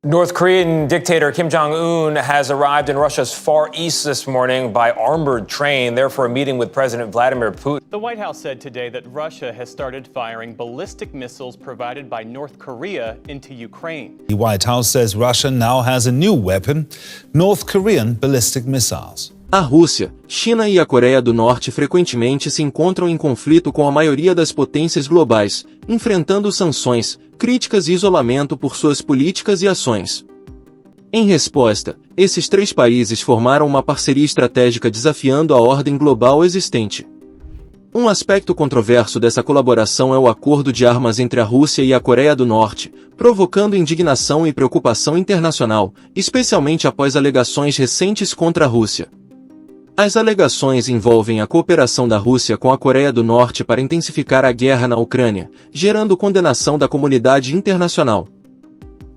North Korean dictator Kim Jong-un has arrived in Russia's Far East this morning by armored train, there for a meeting with President Vladimir Putin. The White House said today that Russia has started firing ballistic missiles provided by North Korea into Ukraine. The White House says Russia now has a new weapon, North Korean ballistic missiles. A Rússia, China e a Coreia do Norte frequentemente se encontram em conflito com a maioria das potências globais, enfrentando sanções, críticas e isolamento por suas políticas e ações. Em resposta, esses três países formaram uma parceria estratégica desafiando a ordem global existente. Um aspecto controverso dessa colaboração é o acordo de armas entre a Rússia e a Coreia do Norte, provocando indignação e preocupação internacional, especialmente após alegações recentes contra a Rússia. As alegações envolvem a cooperação da Rússia com a Coreia do Norte para intensificar a guerra na Ucrânia, gerando condenação da comunidade internacional.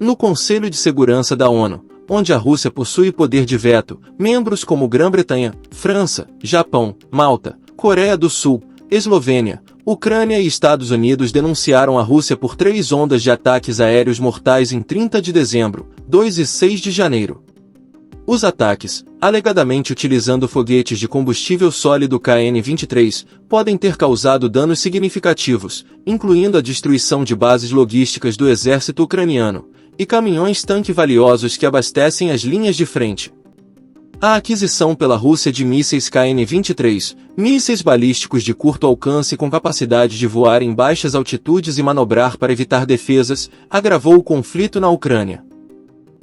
No Conselho de Segurança da ONU, onde a Rússia possui poder de veto, membros como Grã-Bretanha, França, Japão, Malta, Coreia do Sul, Eslovênia, Ucrânia e Estados Unidos denunciaram a Rússia por 3 ondas de ataques aéreos mortais em 30 de dezembro, 2 e 6 de janeiro. Os ataques, alegadamente utilizando foguetes de combustível sólido KN-23, podem ter causado danos significativos, incluindo a destruição de bases logísticas do exército ucraniano, e caminhões-tanque valiosos que abastecem as linhas de frente. A aquisição pela Rússia de mísseis KN-23, mísseis balísticos de curto alcance com capacidade de voar em baixas altitudes e manobrar para evitar defesas, agravou o conflito na Ucrânia.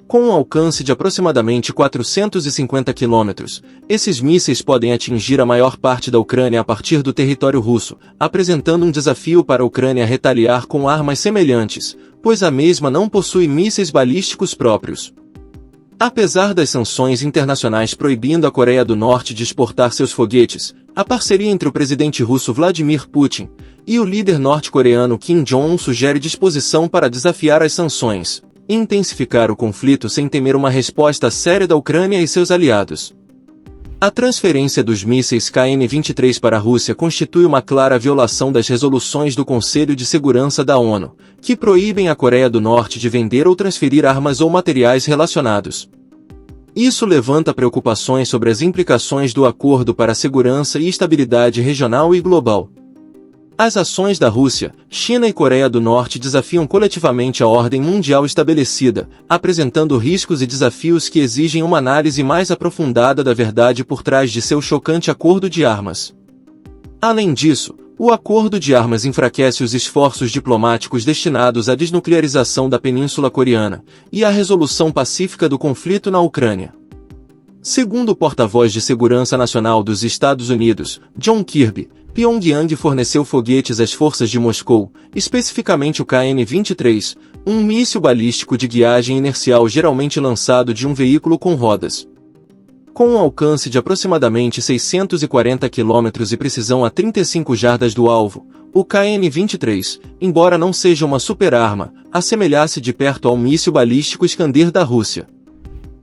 Com um alcance de aproximadamente 450 quilômetros, esses mísseis podem atingir a maior parte da Ucrânia a partir do território russo, apresentando um desafio para a Ucrânia retaliar com armas semelhantes, pois a mesma não possui mísseis balísticos próprios. Apesar das sanções internacionais proibindo a Coreia do Norte de exportar seus foguetes, a parceria entre o presidente russo Vladimir Putin e o líder norte-coreano Kim Jong-un sugere disposição para desafiar as sanções e intensificar o conflito sem temer uma resposta séria da Ucrânia e seus aliados. A transferência dos mísseis KN-23 para a Rússia constitui uma clara violação das resoluções do Conselho de Segurança da ONU, que proíbem a Coreia do Norte de vender ou transferir armas ou materiais relacionados. Isso levanta preocupações sobre as implicações do acordo para a segurança e estabilidade regional e global. As ações da Rússia, China e Coreia do Norte desafiam coletivamente a ordem mundial estabelecida, apresentando riscos e desafios que exigem uma análise mais aprofundada da verdade por trás de seu chocante acordo de armas. Além disso, o acordo de armas enfraquece os esforços diplomáticos destinados à desnuclearização da Península Coreana e à resolução pacífica do conflito na Ucrânia. Segundo o porta-voz de Segurança Nacional dos Estados Unidos, John Kirby, Pyongyang forneceu foguetes às forças de Moscou, especificamente o KN-23, um míssil balístico de guiagem inercial geralmente lançado de um veículo com rodas. Com um alcance de aproximadamente 640 km e precisão a 35 jardas do alvo, o KN-23, embora não seja uma superarma, assemelha-se de perto ao míssil balístico Iskander da Rússia.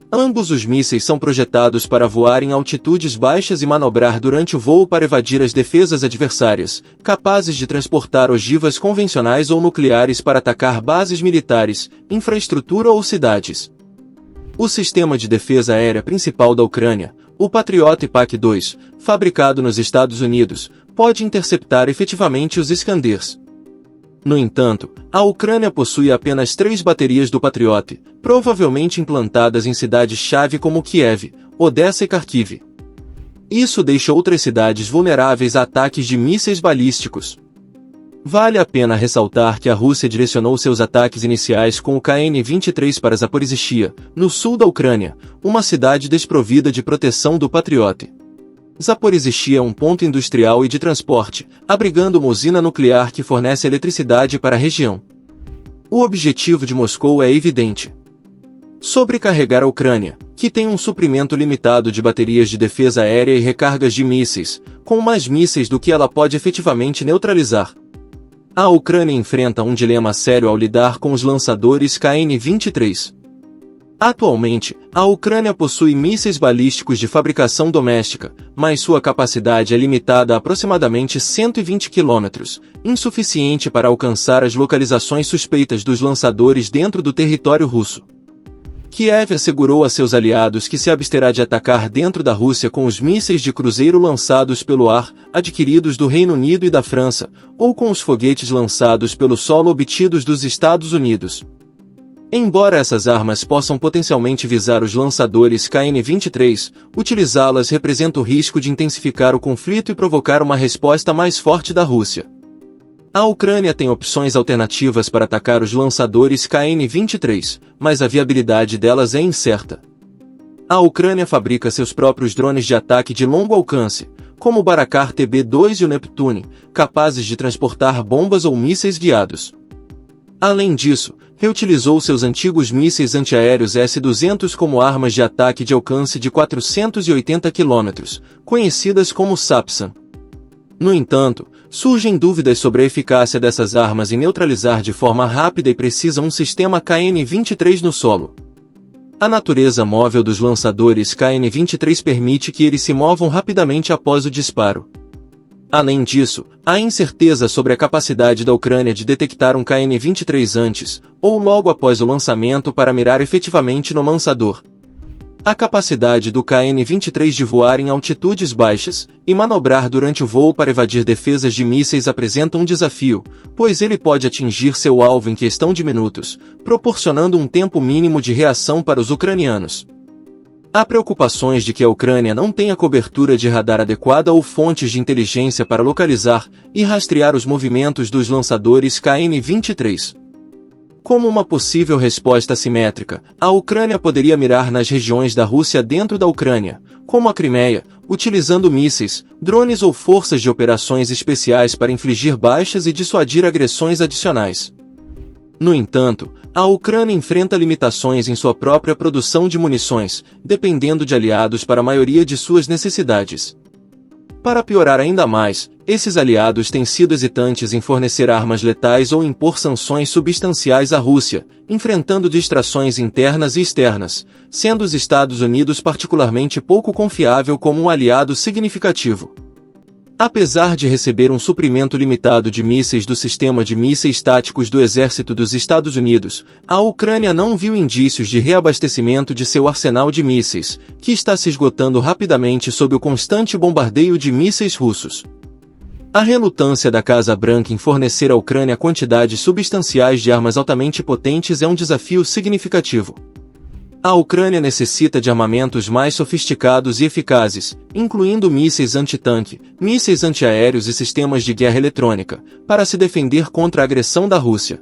Ambos os mísseis são projetados para voar em altitudes baixas e manobrar durante o voo para evadir as defesas adversárias, capazes de transportar ogivas convencionais ou nucleares para atacar bases militares, infraestrutura ou cidades. O sistema de defesa aérea principal da Ucrânia, o Patriot PAC-2, fabricado nos Estados Unidos, pode interceptar efetivamente os Iskanders. No entanto, a Ucrânia possui apenas 3 baterias do Patriot, provavelmente implantadas em cidades-chave como Kiev, Odessa e Kharkiv. Isso deixa outras cidades vulneráveis a ataques de mísseis balísticos. Vale a pena ressaltar que a Rússia direcionou seus ataques iniciais com o KN-23 para Zaporizhia, no sul da Ucrânia, uma cidade desprovida de proteção do Patriot. Zaporizhia é um ponto industrial e de transporte, abrigando uma usina nuclear que fornece eletricidade para a região. O objetivo de Moscou é evidente: sobrecarregar a Ucrânia, que tem um suprimento limitado de baterias de defesa aérea e recargas de mísseis, com mais mísseis do que ela pode efetivamente neutralizar. A Ucrânia enfrenta um dilema sério ao lidar com os lançadores KN-23. Atualmente, a Ucrânia possui mísseis balísticos de fabricação doméstica, mas sua capacidade é limitada a aproximadamente 120 km, insuficiente para alcançar as localizações suspeitas dos lançadores dentro do território russo. Kiev assegurou a seus aliados que se absterá de atacar dentro da Rússia com os mísseis de cruzeiro lançados pelo ar, adquiridos do Reino Unido e da França, ou com os foguetes lançados pelo solo obtidos dos Estados Unidos. Embora essas armas possam potencialmente visar os lançadores KN-23, utilizá-las representa o risco de intensificar o conflito e provocar uma resposta mais forte da Rússia. A Ucrânia tem opções alternativas para atacar os lançadores KN-23, mas a viabilidade delas é incerta. A Ucrânia fabrica seus próprios drones de ataque de longo alcance, como o Barakar TB2 e o Neptune, capazes de transportar bombas ou mísseis guiados. Além disso, reutilizou seus antigos mísseis antiaéreos S-200 como armas de ataque de alcance de 480 km, conhecidas como SAPSAM. No entanto, surgem dúvidas sobre a eficácia dessas armas em neutralizar de forma rápida e precisa um sistema KN-23 no solo. A natureza móvel dos lançadores KN-23 permite que eles se movam rapidamente após o disparo. Além disso, há incerteza sobre a capacidade da Ucrânia de detectar um KN-23 antes, ou logo após o lançamento para mirar efetivamente no lançador. A capacidade do KN-23 de voar em altitudes baixas e manobrar durante o voo para evadir defesas de mísseis apresenta um desafio, pois ele pode atingir seu alvo em questão de minutos, proporcionando um tempo mínimo de reação para os ucranianos. Há preocupações de que a Ucrânia não tenha cobertura de radar adequada ou fontes de inteligência para localizar e rastrear os movimentos dos lançadores KN-23. Como uma possível resposta assimétrica, a Ucrânia poderia mirar nas regiões da Rússia dentro da Ucrânia, como a Crimeia, utilizando mísseis, drones ou forças de operações especiais para infligir baixas e dissuadir agressões adicionais. No entanto, a Ucrânia enfrenta limitações em sua própria produção de munições, dependendo de aliados para a maioria de suas necessidades. Para piorar ainda mais, esses aliados têm sido hesitantes em fornecer armas letais ou impor sanções substanciais à Rússia, enfrentando distrações internas e externas, sendo os Estados Unidos particularmente pouco confiável como um aliado significativo. Apesar de receber um suprimento limitado de mísseis do sistema de mísseis táticos do Exército dos Estados Unidos, a Ucrânia não viu indícios de reabastecimento de seu arsenal de mísseis, que está se esgotando rapidamente sob o constante bombardeio de mísseis russos. A relutância da Casa Branca em fornecer à Ucrânia quantidades substanciais de armas altamente potentes é um desafio significativo. A Ucrânia necessita de armamentos mais sofisticados e eficazes, incluindo mísseis antitanque, mísseis antiaéreos e sistemas de guerra eletrônica, para se defender contra a agressão da Rússia.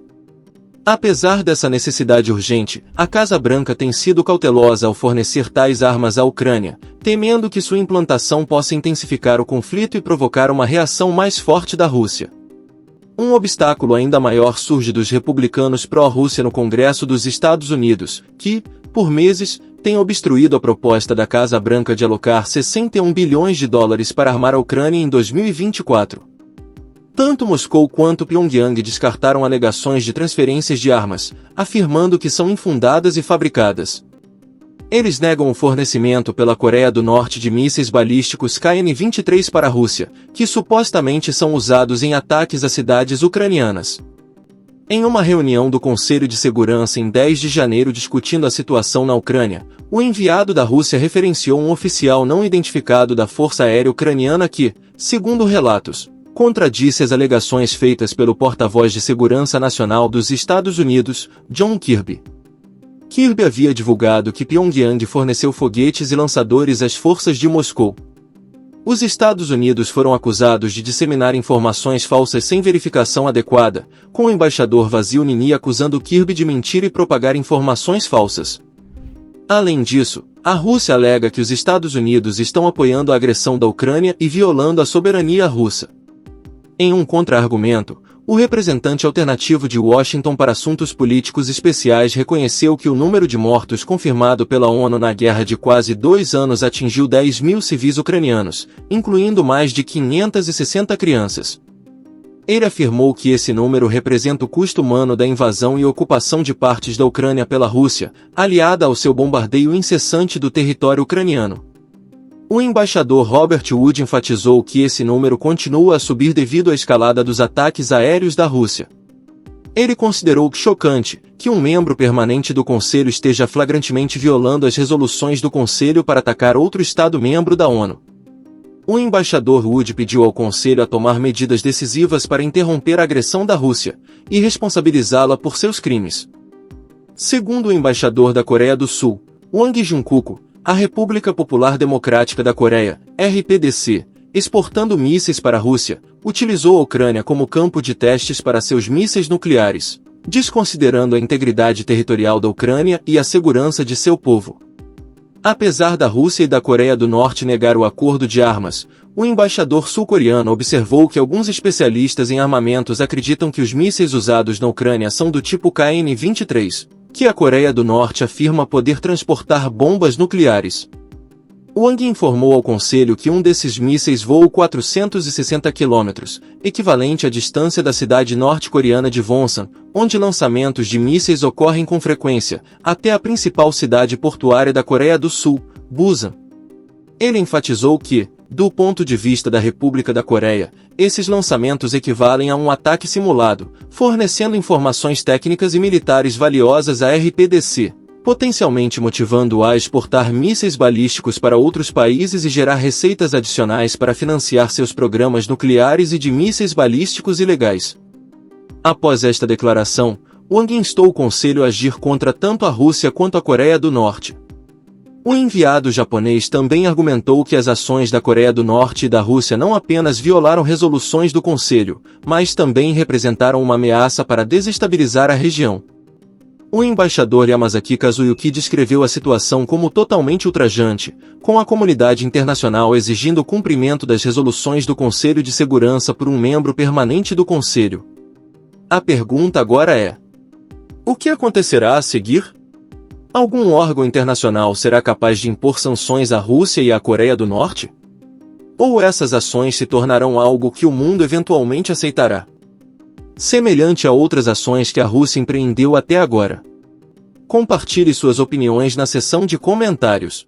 Apesar dessa necessidade urgente, a Casa Branca tem sido cautelosa ao fornecer tais armas à Ucrânia, temendo que sua implantação possa intensificar o conflito e provocar uma reação mais forte da Rússia. Um obstáculo ainda maior surge dos republicanos pró-Rússia no Congresso dos Estados Unidos, que, por meses, têm obstruído a proposta da Casa Branca de alocar 61 bilhões de dólares para armar a Ucrânia em 2024. Tanto Moscou quanto Pyongyang descartaram alegações de transferências de armas, afirmando que são infundadas e fabricadas. Eles negam o fornecimento pela Coreia do Norte de mísseis balísticos KN-23 para a Rússia, que supostamente são usados em ataques a cidades ucranianas. Em uma reunião do Conselho de Segurança em 10 de janeiro discutindo a situação na Ucrânia, o enviado da Rússia referenciou um oficial não identificado da Força Aérea Ucraniana que, segundo relatos, contradisse as alegações feitas pelo porta-voz de Segurança Nacional dos Estados Unidos, John Kirby. Kirby havia divulgado que Pyongyang forneceu foguetes e lançadores às forças de Moscou. Os Estados Unidos foram acusados de disseminar informações falsas sem verificação adequada, com o embaixador Vasil Nini acusando Kirby de mentir e propagar informações falsas. Além disso, a Rússia alega que os Estados Unidos estão apoiando a agressão da Ucrânia e violando a soberania russa. Em um contra-argumento, o representante alternativo de Washington para assuntos políticos especiais reconheceu que o número de mortos confirmado pela ONU na guerra de quase 2 anos atingiu 10 mil civis ucranianos, incluindo mais de 560 crianças. Ele afirmou que esse número representa o custo humano da invasão e ocupação de partes da Ucrânia pela Rússia, aliada ao seu bombardeio incessante do território ucraniano. O embaixador Robert Wood enfatizou que esse número continua a subir devido à escalada dos ataques aéreos da Rússia. Ele considerou chocante que um membro permanente do Conselho esteja flagrantemente violando as resoluções do Conselho para atacar outro Estado-membro da ONU. O embaixador Wood pediu ao Conselho a tomar medidas decisivas para interromper a agressão da Rússia e responsabilizá-la por seus crimes. Segundo o embaixador da Coreia do Sul, Wang Junkuko, a República Popular Democrática da Coreia, RPDC, exportando mísseis para a Rússia, utilizou a Ucrânia como campo de testes para seus mísseis nucleares, desconsiderando a integridade territorial da Ucrânia e a segurança de seu povo. Apesar da Rússia e da Coreia do Norte negar o acordo de armas, o embaixador sul-coreano observou que alguns especialistas em armamentos acreditam que os mísseis usados na Ucrânia são do tipo KN-23, que a Coreia do Norte afirma poder transportar bombas nucleares. Wang informou ao Conselho que um desses mísseis voa 460 quilômetros, equivalente à distância da cidade norte-coreana de Wonsan, onde lançamentos de mísseis ocorrem com frequência, até a principal cidade portuária da Coreia do Sul, Busan. Ele enfatizou que, do ponto de vista da República da Coreia, esses lançamentos equivalem a um ataque simulado, fornecendo informações técnicas e militares valiosas à RPDC, potencialmente motivando-a a exportar mísseis balísticos para outros países e gerar receitas adicionais para financiar seus programas nucleares e de mísseis balísticos ilegais. Após esta declaração, Wang instou o Conselho a agir contra tanto a Rússia quanto a Coreia do Norte. O enviado japonês também argumentou que as ações da Coreia do Norte e da Rússia não apenas violaram resoluções do Conselho, mas também representaram uma ameaça para desestabilizar a região. O embaixador Yamazaki Kazuyuki descreveu a situação como totalmente ultrajante, com a comunidade internacional exigindo o cumprimento das resoluções do Conselho de Segurança por um membro permanente do Conselho. A pergunta agora é: o que acontecerá a seguir? Algum órgão internacional será capaz de impor sanções à Rússia e à Coreia do Norte? Ou essas ações se tornarão algo que o mundo eventualmente aceitará? Semelhante a outras ações que a Rússia empreendeu até agora. Compartilhe suas opiniões na seção de comentários.